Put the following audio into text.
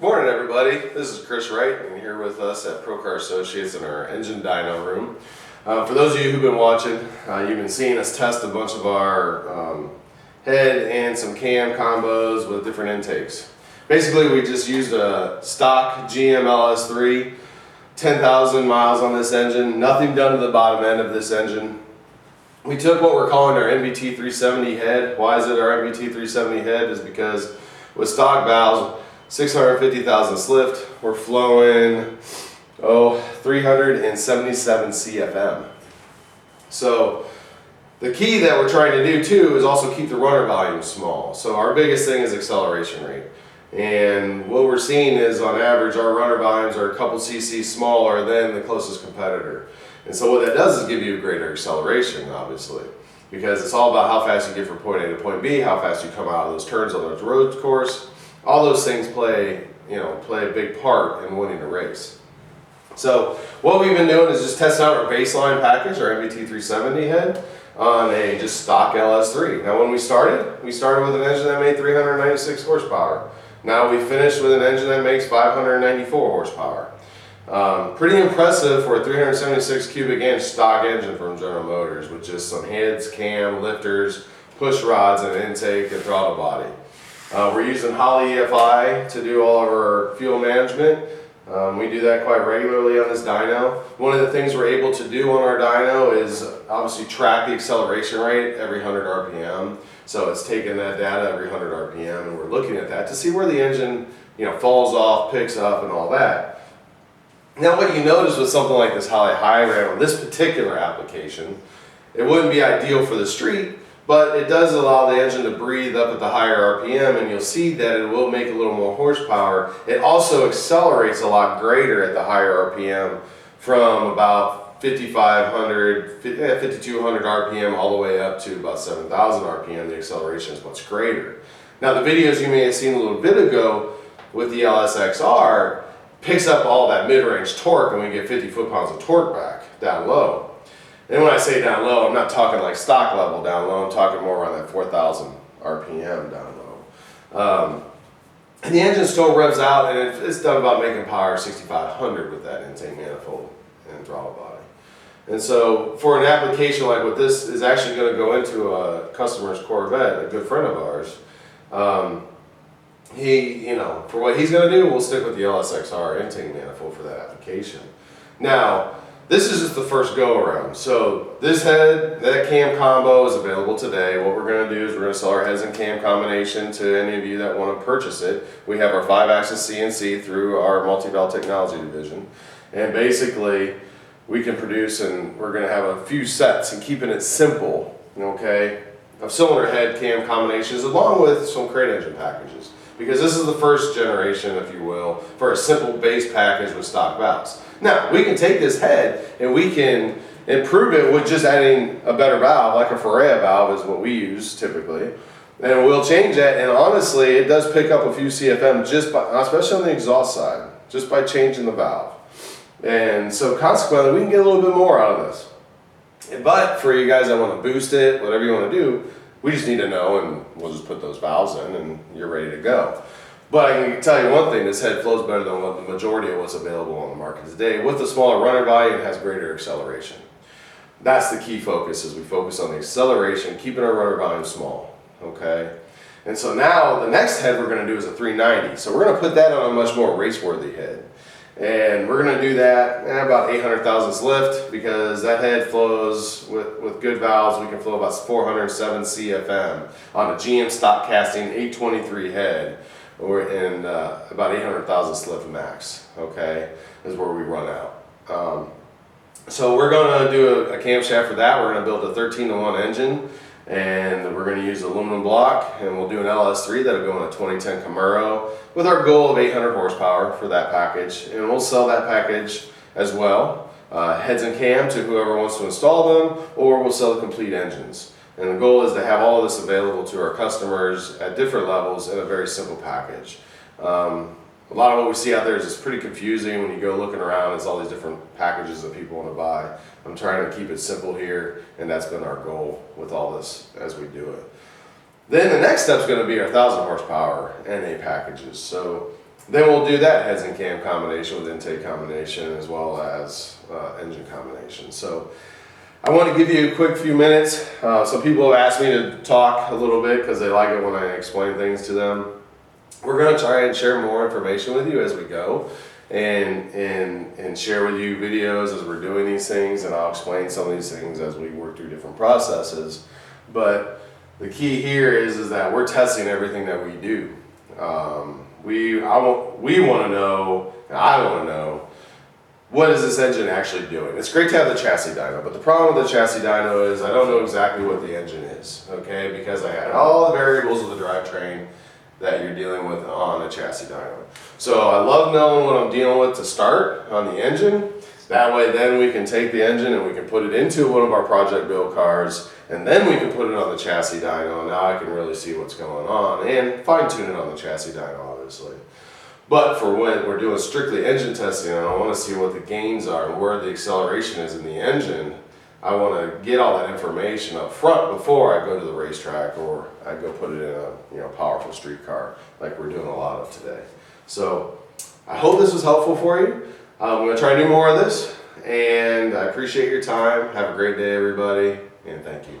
Morning everybody, this is Chris Wright and here with us at Car Associates in our engine dyno room. For those of you who've been watching, you've been seeing us test a bunch of our head and some cam combos with different intakes. Basically we just used a stock GM LS3, 10,000 miles on this engine, nothing done to the bottom end of this engine. We took what we're calling our MVT370 head. Why is it our MVT370 head? Is because with stock valves, 650,000 lift, we're flowing 377 CFM. So the key that we're trying to do too is also keep the runner volume small. So our biggest thing is acceleration rate. And what we're seeing is on average our runner volumes are a couple cc smaller than the closest competitor. And so what that does is give you a greater acceleration, obviously, because it's all about how fast you get from point A to point B, how fast you come out of those turns on those road course. All those things play a big part in winning a race. So what we've been doing is just testing out our baseline package, our MVT370 head, on a just stock LS3. Now when we started with an engine that made 396 horsepower. Now we finished with an engine that makes 594 horsepower. Pretty impressive for a 376 cubic inch stock engine from General Motors with just some heads, cam, lifters, push rods, and intake and throttle body. We're using Holley EFI to do all of our fuel management. We do that quite regularly on this dyno. One of the things we're able to do on our dyno is obviously track the acceleration rate every 100 RPM. So it's taking that data every 100 RPM and we're looking at that to see where the engine falls off, picks up, and all that. Now what you notice with something like this Holley high ram on this particular application, it wouldn't be ideal for the street, but it does allow the engine to breathe up at the higher RPM, and you'll see that it will make a little more horsepower. It also accelerates a lot greater at the higher RPM from about 5,200 RPM all the way up to about 7,000 RPM. The acceleration is much greater. Now the videos you may have seen a little bit ago with the LSXR picks up all that mid-range torque, and we get 50 foot-pounds of torque back down low. And when I say down low, I'm not talking like stock level down low, I'm talking more around that 4,000 RPM down low. And the engine still revs out, and it's done about making power 6,500 with that intake manifold and throttle body. And so for an application like what this is actually going to go into a customer's Corvette, a good friend of ours, for what he's going to do, we'll stick with the LSXR intake manifold for that application. Now, this is just the first go around. So this head, that cam combo is available today. What we're going to do is we're going to sell our heads and cam combination to any of you that want to purchase it. We have our 5-axis CNC through our multi-valve technology division. And basically we can produce, and we're going to have a few sets and keeping it simple, okay, of cylinder head cam combinations along with some crate engine packages. Because this is the first generation, if you will, for a simple base package with stock valves. Now, we can take this head and we can improve it with just adding a better valve, like a Ferrea valve is what we use typically. And we'll change that, and honestly, it does pick up a few CFM just by, especially on the exhaust side, just by changing the valve. And so consequently, we can get a little bit more out of this. But for you guys that want to boost it, whatever you want to do, we just need to know, and we'll just put those valves in and you're ready to go. But I can tell you one thing, this head flows better than what the majority of what's available on the market today. With the smaller runner volume, it has greater acceleration. That's the key focus, is we focus on the acceleration, keeping our runner volume small, okay? And so now the next head we're going to do is a 390. So we're going to put that on a much more race-worthy head. And we're going to do that at about 800 thousandths lift, because that head flows with good valves. We can flow about 407 CFM on a GM stock casting 823 head, or in about 800 thousandths lift max, okay, is where we run out. So we're going to do a camshaft for that. We're going to build a 13-to-1 engine, and we're going to use aluminum block, and we'll do an LS3 that'll go in a 2010 Camaro with our goal of 800 horsepower for that package. And we'll sell that package as well, heads and cam to whoever wants to install them, or we'll sell the complete engines. And the goal is to have all of this available to our customers at different levels in a very simple package. A lot of what we see out there is just pretty confusing when you go looking around. It's all these different packages that people want to buy. I'm trying to keep it simple here, and that's been our goal with all this as we do it. Then the next step is going to be our 1,000 horsepower NA packages. So Then we'll do that heads and cam combination with intake combination as well as engine combination. So I want to give you a quick few minutes. Some people have asked me to talk a little bit because they like it when I explain things to them. We're going to try and share more information with you as we go and share with you videos as we're doing these things, and I'll explain some of these things as we work through different processes. But the key here is that we're testing everything that we do. We want to know, and I want to know, what is this engine actually doing? It's great to have the chassis dyno, but the problem with the chassis dyno is I don't know exactly what the engine is, okay? Because I had all the variables of the drivetrain that you're dealing with on a chassis dyno. So I love knowing what I'm dealing with to start on the engine. That way then we can take the engine and we can put it into one of our project build cars, and then we can put it on the chassis dyno, and now I can really see what's going on and fine tune it on the chassis dyno, obviously. But for when we're doing strictly engine testing and I want to see what the gains are and where the acceleration is in the engine, I want to get all that information up front before I go to the racetrack or I go put it in a powerful street car like we're doing a lot of today. So I hope this was helpful for you. I'm going to try to do more of this, and I appreciate your time. Have a great day, everybody, and thank you.